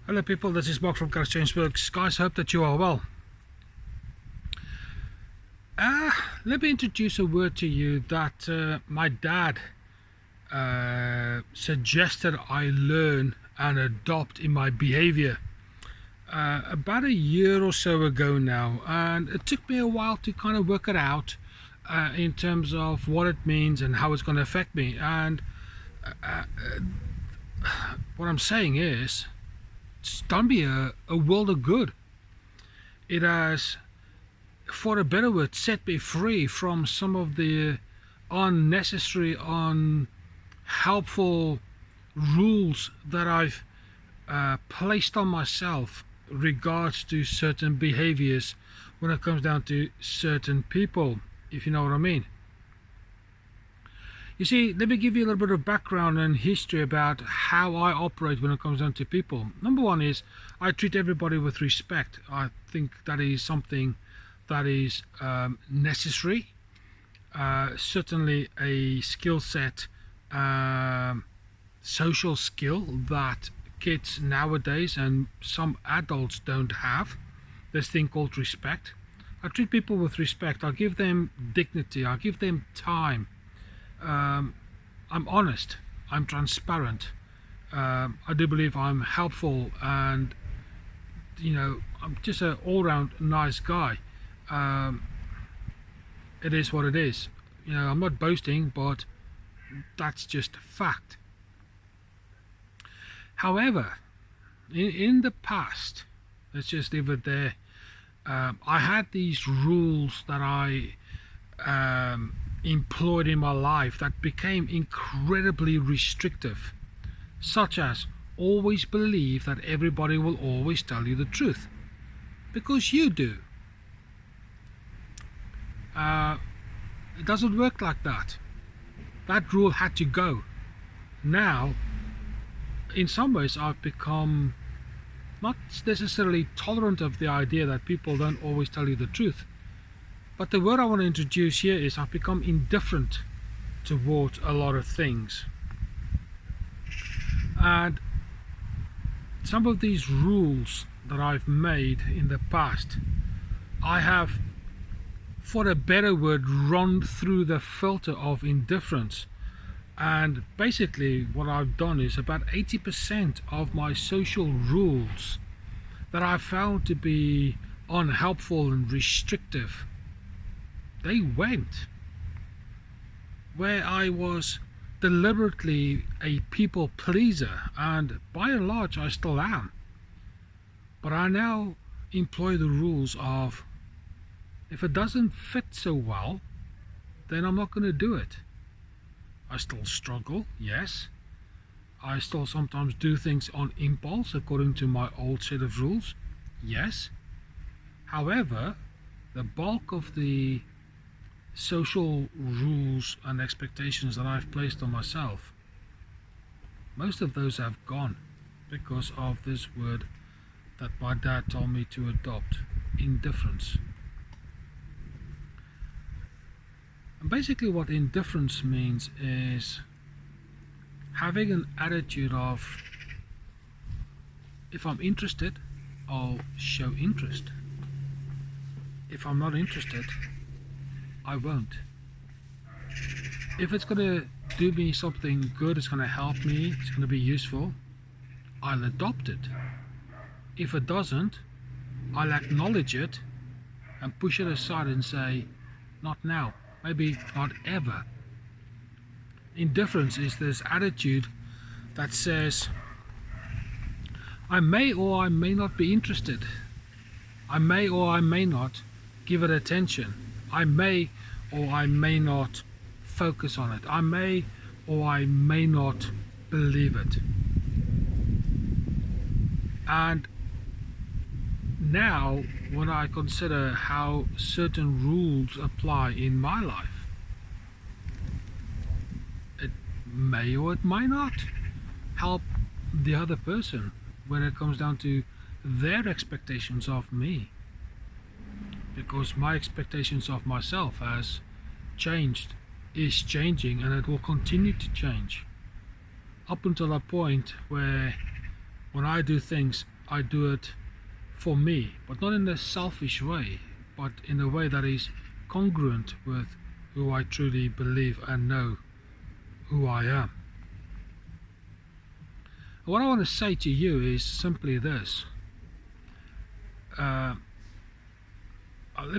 Hello people, this is Mark from Changeworks. Guys, hope that you are well. Let me introduce a word to you that my dad suggested I learn and adopt in my behavior about a year or so ago now, and it took me a while to kind of work it out in terms of what it means and how it's going to affect me. And what I'm saying is, it's done me a world of good. It has, for a better word, set me free from some of the unnecessary, unhelpful rules that I've placed on myself regards to certain behaviors when it comes down to certain people, if you know what I mean. You see, let me give you a little bit of background and history about how I operate when it comes down to people. Number one is I treat everybody with respect. I think that is something that is necessary, certainly a skill set, social skill that kids nowadays and some adults don't have. This thing called respect. I treat people with respect. I give them dignity. I give them time. I'm honest, I'm transparent, I do believe I'm helpful, and I'm just an all-round nice guy. It is what it is. I'm not boasting, but that's just a fact. However, in the past, let's just leave it there, I had these rules that I employed in my life that became incredibly restrictive, such as always believe that everybody will always tell you the truth because you do. It doesn't work like that. That rule had to go. Now, in some ways, I've become not necessarily tolerant of the idea that people don't always tell you the truth. But the word I want to introduce here is I've become indifferent towards a lot of things. And some of these rules that I've made in the past, I have, for a better word, run through the filter of indifference. And basically what I've done is about 80% of my social rules that I found to be unhelpful and restrictive, they went. Where I was deliberately a people pleaser, and by and large I still am, but I now employ the rules of, if it doesn't fit so well, then I'm not going to do it. I still struggle, yes. I still sometimes do things on impulse according to my old set of rules, yes. However, the bulk of the social rules and expectations that I've placed on myself, most of those have gone because of this word that my dad told me to adopt, indifference. And basically what indifference means is having an attitude of, if I'm interested, I'll show interest. If I'm not interested, I won't. If it's going to do me something good, it's going to help me, it's going to be useful, I'll adopt it. If it doesn't, I'll acknowledge it and push it aside and say, not now, maybe not ever. Indifference is this attitude that says, I may or I may not be interested. I may or I may not give it attention. I may or I may not focus on it. I may or I may not believe it. And now, when I consider how certain rules apply in my life, it may or it might not help the other person when it comes down to their expectations of me. Because my expectations of myself has changed, is changing, and it will continue to change up until a point where when I do things I do it for me, but not in a selfish way, but in a way that is congruent with who I truly believe and know who I am. What I want to say to you is simply this. Let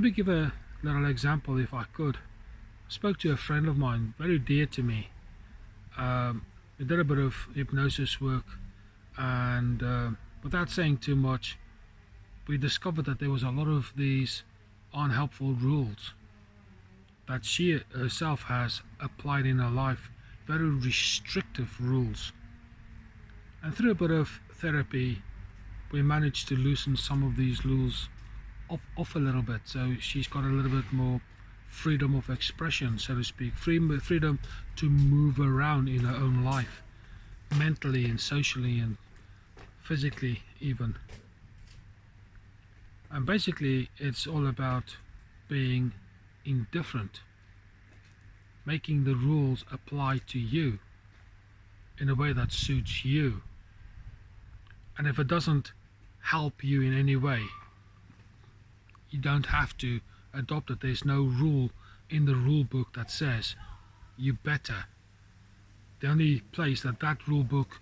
me give a little example if I could. I spoke to a friend of mine, very dear to me. We did a bit of hypnosis work, and without saying too much, we discovered that there was a lot of these unhelpful rules that she herself has applied in her life, very restrictive rules. And through a bit of therapy, we managed to loosen some of these rules off a little bit, so she's got a little bit more freedom of expression, so to speak, freedom to move around in her own life, mentally and socially and physically even. And basically it's all about being indifferent, making the rules apply to you in a way that suits you. And if it doesn't help you in any way, you don't have to adopt it. There's no rule in the rule book that says you better. The only place that that rule book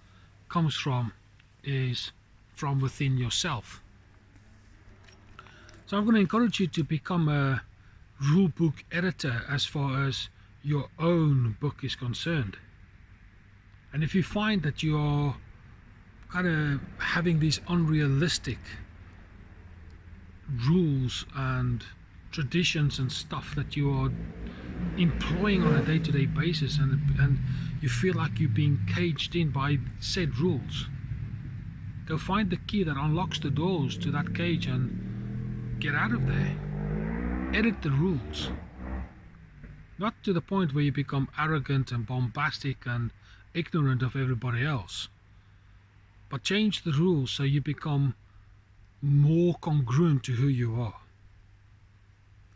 comes from is from within yourself. So I'm going to encourage you to become a rule book editor as far as your own book is concerned. And if you find that you are kind of having these unrealistic rules and traditions and stuff that you are employing on a day-to-day basis, and you feel like you're being caged in by said rules, go find the key that unlocks the doors to that cage and get out of there. Edit the rules, not to the point where you become arrogant and bombastic and ignorant of everybody else, but change the rules so you become more congruent to who you are.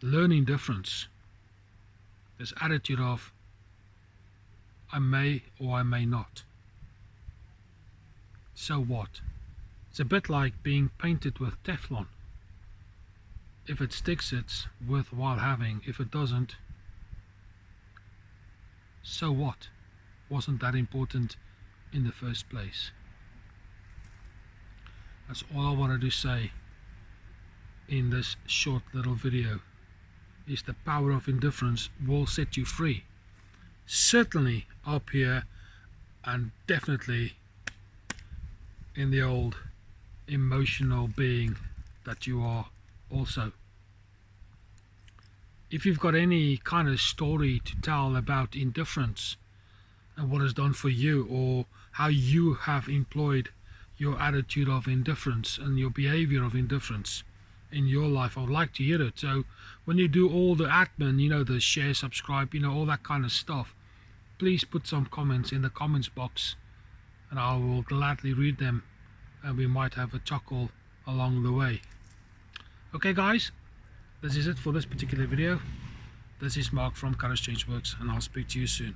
Learn indifference. This attitude of I may or I may not. So what? It's a bit like being painted with Teflon. If it sticks, it's worthwhile having. If it doesn't, so what? Wasn't that important in the first place? That's all I wanted to say in this short little video, is the power of indifference will set you free. Certainly up here, and definitely in the old emotional being that you are also. If you've got any kind of story to tell about indifference and what it's done for you, or how you have employed your attitude of indifference and your behavior of indifference in your life, I would like to hear it. So when you do all the admin, you know, the share, subscribe, you know, all that kind of stuff, please put some comments in the comments box and I will gladly read them, and we might have a chuckle along the way. Okay guys, this is it for this particular video. This is Mark from Courage Change Works, and I'll speak to you soon.